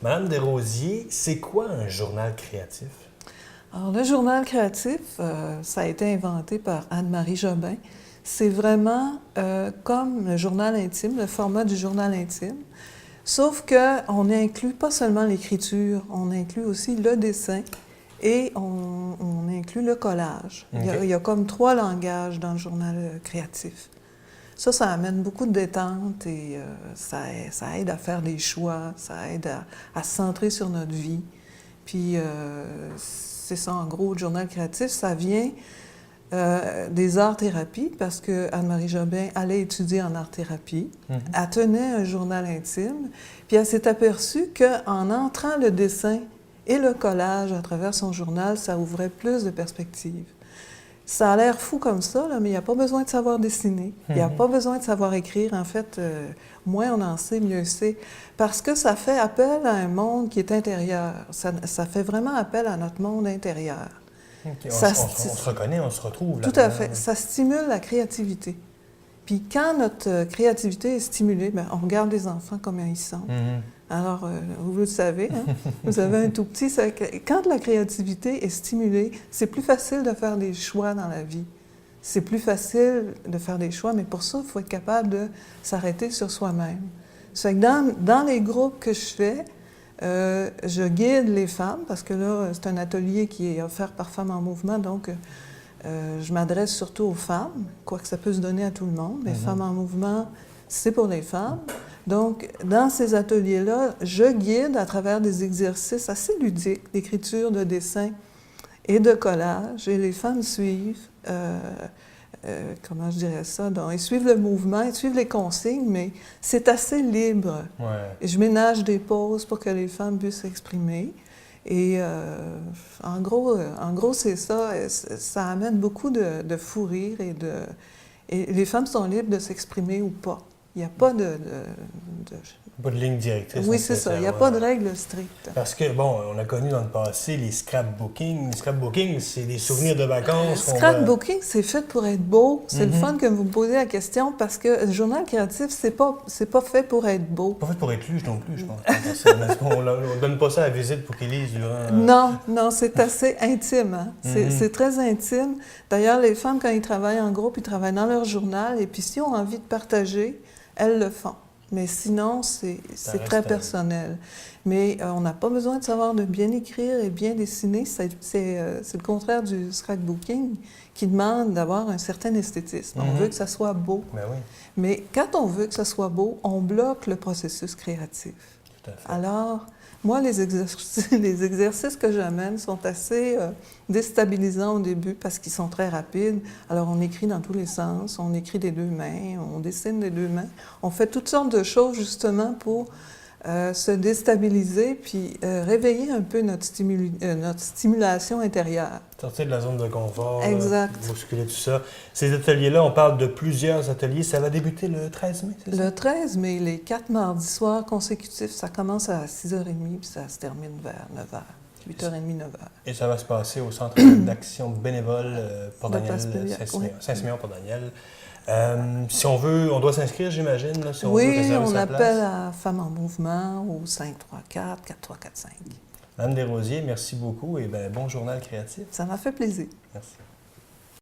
Madame Desrosiers, c'est quoi un journal créatif? Alors, le journal créatif, ça a été inventé par Anne-Marie Jobin. C'est vraiment comme le journal intime, le format du journal intime, sauf qu'on n'inclut pas seulement l'écriture, on inclut aussi le dessin et on inclut le collage. Okay. Il y a comme 3 langages dans le journal créatif. Ça amène beaucoup de détente et ça aide à faire des choix, ça aide à se centrer sur notre vie. Puis, c'est ça, en gros, le journal créatif, ça vient des arts-thérapies, parce que Anne-Marie Jobin allait étudier en art-thérapie. Elle tenait un journal intime, puis elle s'est aperçue qu'en entrant le dessin et le collage à travers son journal, ça ouvrait plus de perspectives. Ça a l'air fou comme ça, là, mais il n'y a pas besoin de savoir dessiner. Il n'y a pas besoin de savoir écrire. En fait, moins on en sait, mieux c'est. Parce que ça fait appel à un monde qui est intérieur. Ça fait vraiment appel à notre monde intérieur. Okay. On se reconnaît, on se retrouve là. Tout à fait. Ça stimule la créativité. Puis quand notre créativité est stimulée, bien, on regarde les enfants comme ils sont. Alors, vous le savez, hein? Vous avez un tout petit... Quand la créativité est stimulée, c'est plus facile de faire des choix dans la vie. C'est plus facile de faire des choix, mais pour ça, il faut être capable de s'arrêter sur soi-même. Ça fait que dans les groupes que je fais, je guide les femmes, parce que là, c'est un atelier qui est offert par Femmes en mouvement, donc je m'adresse surtout aux femmes, quoique ça peut se donner à tout le monde, mais Femmes en mouvement, c'est pour les femmes. Donc, dans ces ateliers-là, je guide à travers des exercices assez ludiques d'écriture, de dessin et de collage, et les femmes suivent, comment je dirais ça, donc, ils suivent le mouvement, ils suivent les consignes, mais c'est assez libre. Ouais. Et je ménage des pauses pour que les femmes puissent s'exprimer. Et en gros, c'est ça. Ça amène beaucoup de fou rire et les femmes sont libres de s'exprimer ou pas. Il n'y a pas Pas de ligne directrice. Oui, c'est ça. Il n'y a pas de règle stricte. Parce que, bon, on a connu dans le passé les scrapbooking. Les scrapbooking, c'est des souvenirs de vacances. Scrapbooking, c'est fait pour être beau. C'est le fun que vous me posez la question parce que le journal créatif, c'est pas fait pour être beau. Pas fait pour être lu non plus, je pense. On ne donne pas ça à la visite pour qu'ils lisent durant... Non, c'est assez intime. Hein? C'est très intime. D'ailleurs, les femmes, quand ils travaillent en groupe, ils travaillent dans leur journal et puis s'ils ont envie de partager, elles le font. Mais sinon, c'est très personnel. Mais on n'a pas besoin de savoir de bien écrire et bien dessiner. C'est le contraire du scrapbooking qui demande d'avoir un certain esthétisme. On veut que ça soit beau. Ben oui. Mais quand on veut que ça soit beau, on bloque le processus créatif. Tout à fait. Alors, moi, les exercices que j'amène sont assez déstabilisants au début parce qu'ils sont très rapides. Alors, on écrit dans tous les sens, on écrit des 2 mains, on dessine des 2 mains. On fait toutes sortes de choses, justement, pour se déstabiliser puis réveiller un peu notre stimulation intérieure. Sortir de la zone de confort, exact. Bousculer tout ça. Ces ateliers-là, on parle de plusieurs ateliers. Ça va débuter le 13 mai, c'est ça? Le 13 mai, les 4 mardis soirs consécutifs, ça commence à 6h30 puis ça se termine vers 9h. 8h30, 9h. Et ça va se passer au Centre d'action bénévole Port-Daniel, Saint-Siméon Port-Daniel. Si on veut, on doit s'inscrire, j'imagine, là, si on veut réserver sa place. Appelle à Femmes en mouvement au 534-4345. Madame Desrosiers, merci beaucoup et bon journal créatif. Ça m'a fait plaisir. Merci.